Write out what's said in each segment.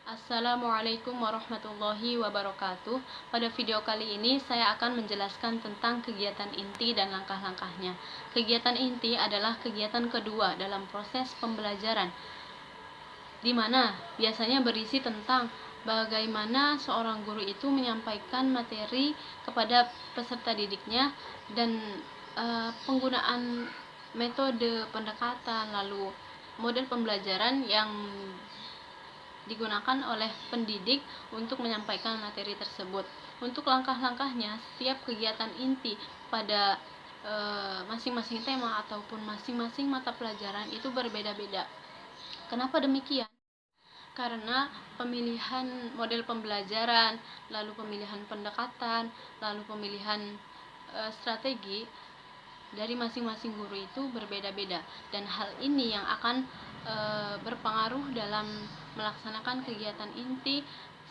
Assalamualaikum warahmatullahi wabarakatuh. Pada video kali ini saya akan menjelaskan tentang kegiatan inti dan langkah-langkahnya. Kegiatan inti adalah kegiatan kedua dalam proses pembelajaran, di mana biasanya berisi tentang bagaimana seorang guru itu menyampaikan materi kepada peserta didiknya dan penggunaan metode pendekatan, lalu model pembelajaran yang digunakan oleh pendidik untuk menyampaikan materi tersebut. Untuk langkah-langkahnya, setiap kegiatan inti pada masing-masing tema ataupun masing-masing mata pelajaran itu berbeda-beda. Kenapa demikian? Karena pemilihan model pembelajaran, lalu pemilihan pendekatan, lalu pemilihan strategi dari masing-masing guru itu berbeda-beda, dan hal ini yang akan berpengaruh dalam melaksanakan kegiatan inti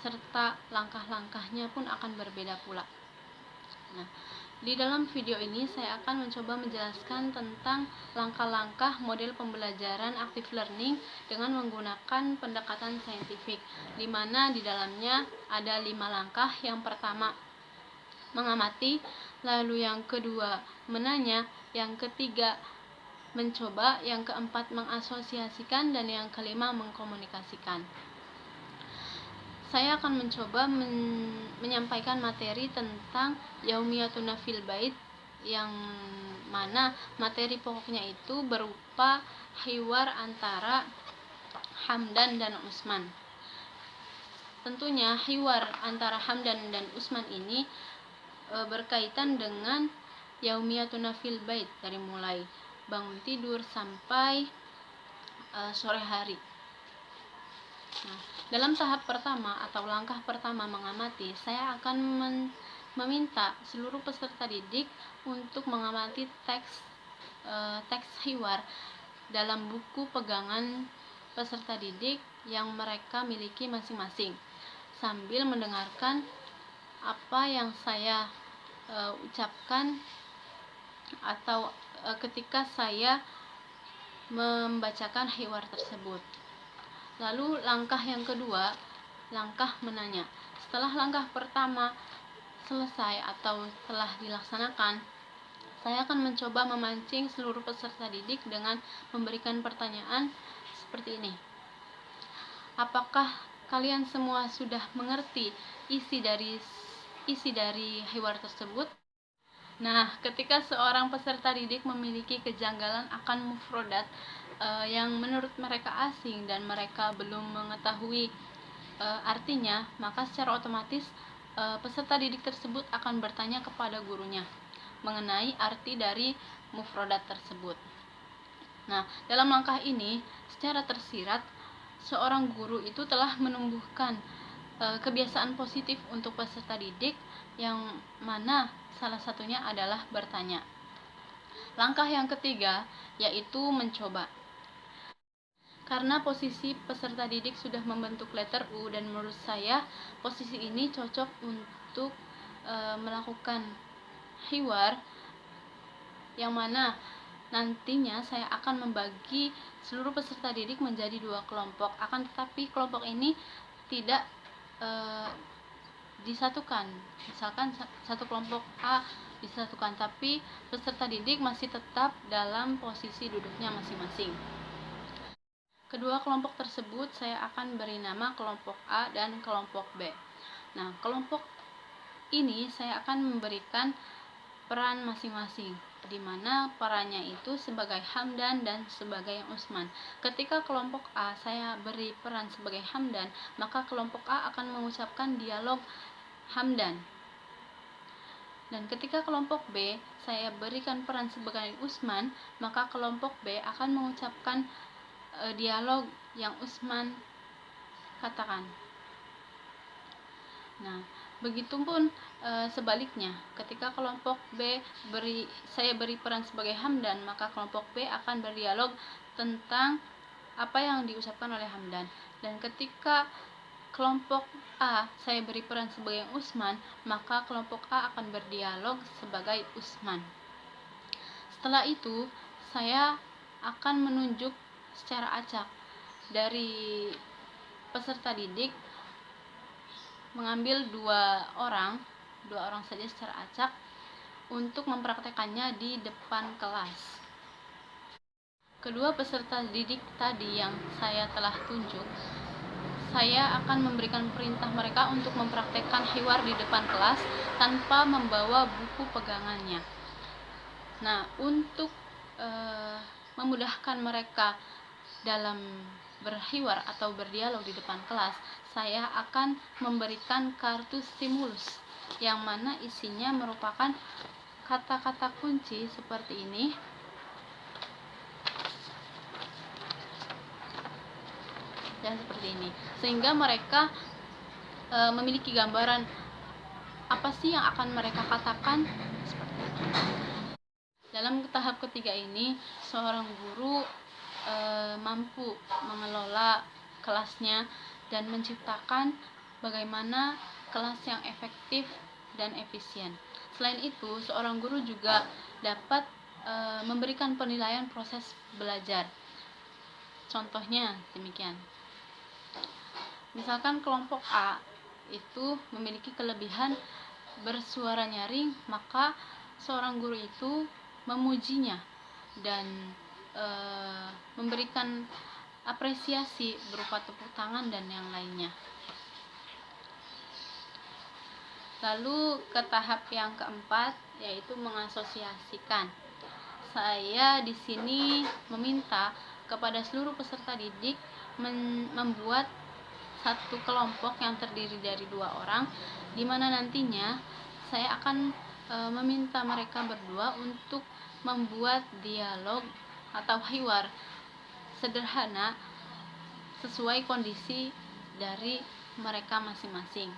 serta langkah-langkahnya pun akan berbeda pula. Nah, di dalam video ini saya akan mencoba menjelaskan tentang langkah-langkah model pembelajaran active learning dengan menggunakan pendekatan saintifik, di mana di dalamnya ada 5 langkah. Yang pertama, mengamati, lalu yang kedua, menanya, yang ketiga, mencoba, yang keempat, mengasosiasikan, dan yang kelima, mengkomunikasikan. Saya akan mencoba menyampaikan materi tentang Yaumiyatuna fil Bait, yang mana materi pokoknya itu berupa hiwar antara Hamdan dan Usman. Tentunya hiwar antara Hamdan dan Usman ini berkaitan dengan Yaumiyatuna fil Bait, dari mulai bangun tidur sampai sore hari. Nah, dalam tahap pertama atau langkah pertama mengamati, saya akan meminta seluruh peserta didik untuk mengamati teks hiwar dalam buku pegangan peserta didik yang mereka miliki masing-masing, sambil mendengarkan apa yang saya ucapkan atau ketika saya membacakan hiwar tersebut. Lalu langkah yang kedua, langkah menanya. Setelah langkah pertama selesai atau telah dilaksanakan, saya akan mencoba memancing seluruh peserta didik dengan memberikan pertanyaan seperti ini. Apakah kalian semua sudah mengerti isi dari hiwar tersebut? Nah, ketika seorang peserta didik memiliki kejanggalan akan mufrodat yang menurut mereka asing dan mereka belum mengetahui artinya, maka secara otomatis peserta didik tersebut akan bertanya kepada gurunya mengenai arti dari mufrodat tersebut. Nah, dalam langkah ini secara tersirat seorang guru itu telah menumbuhkan kebiasaan positif untuk peserta didik, yang mana salah satunya adalah bertanya. Langkah yang ketiga yaitu mencoba. Karena posisi peserta didik sudah membentuk letter U, dan menurut saya posisi ini cocok untuk melakukan hiwar, yang mana nantinya saya akan membagi seluruh peserta didik menjadi 2 kelompok. Akan tetapi kelompok ini tidak disatukan. Misalkan satu kelompok A disatukan, tapi peserta didik masih tetap dalam posisi duduknya masing-masing. Kedua kelompok tersebut saya akan beri nama kelompok A dan kelompok B. Nah, kelompok ini saya akan memberikan peran masing-masing, di mana perannya itu sebagai Hamdan dan sebagai Usman. Ketika kelompok A saya beri peran sebagai Hamdan, maka kelompok A akan mengucapkan dialog Hamdan. Dan ketika kelompok B saya berikan peran sebagai Usman, maka kelompok B akan mengucapkan dialog yang Usman katakan. Nah, begitupun sebaliknya, ketika kelompok B saya beri peran sebagai Hamdan, maka kelompok B akan berdialog tentang apa yang diucapkan oleh Hamdan. Dan ketika kelompok A saya beri peran sebagai Usman, maka kelompok A akan berdialog sebagai Usman. Setelah itu, saya akan menunjuk secara acak dari peserta didik mengambil dua orang saja secara acak untuk mempraktekannya di depan kelas. Kedua peserta didik tadi yang saya telah tunjuk, saya akan memberikan perintah mereka untuk mempraktekkan hiwar di depan kelas tanpa membawa buku pegangannya. Nah, untuk memudahkan mereka dalam berhiwar atau berdialog di depan kelas, saya akan memberikan kartu stimulus yang mana isinya merupakan kata-kata kunci seperti ini. Dan seperti ini, sehingga mereka memiliki gambaran apa sih yang akan mereka katakan seperti itu. Dalam tahap ketiga ini, seorang guru mampu mengelola kelasnya dan menciptakan bagaimana kelas yang efektif dan efisien. Selain itu, seorang guru juga dapat memberikan penilaian proses belajar. Contohnya demikian. Misalkan kelompok A itu memiliki kelebihan bersuara nyaring, maka seorang guru itu memujinya dan memberikan apresiasi berupa tepuk tangan dan yang lainnya. Lalu ke tahap yang keempat, yaitu mengasosiasikan. Saya di sini meminta kepada seluruh peserta didik membuat satu kelompok yang terdiri dari 2 orang, di mana nantinya saya akan meminta mereka berdua untuk membuat dialog atau hiwar sederhana sesuai kondisi dari mereka masing-masing.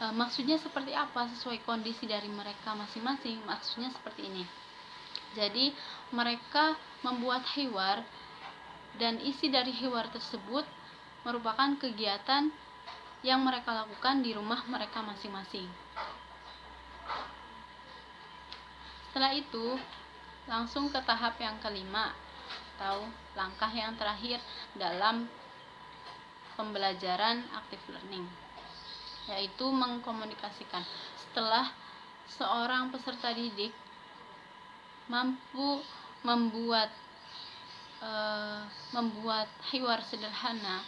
Maksudnya seperti apa sesuai kondisi dari mereka masing-masing? Maksudnya seperti ini. Jadi mereka membuat hiwar dan isi dari hiwar tersebut merupakan kegiatan yang mereka lakukan di rumah mereka masing-masing. Setelah itu langsung ke tahap yang kelima atau langkah yang terakhir dalam pembelajaran active learning, yaitu mengkomunikasikan. Setelah seorang peserta didik mampu membuat hiwar sederhana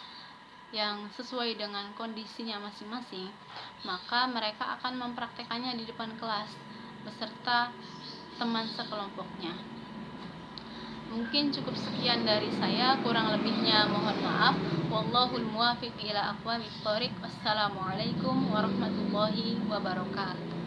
yang sesuai dengan kondisinya masing-masing, maka mereka akan mempraktekannya di depan kelas beserta teman sekelompoknya. Mungkin cukup sekian dari saya, kurang lebihnya mohon maaf. Wallahul muwaffiq ila aqwamit thoriq. Wassalamualaikum warahmatullahi wabarakatuh.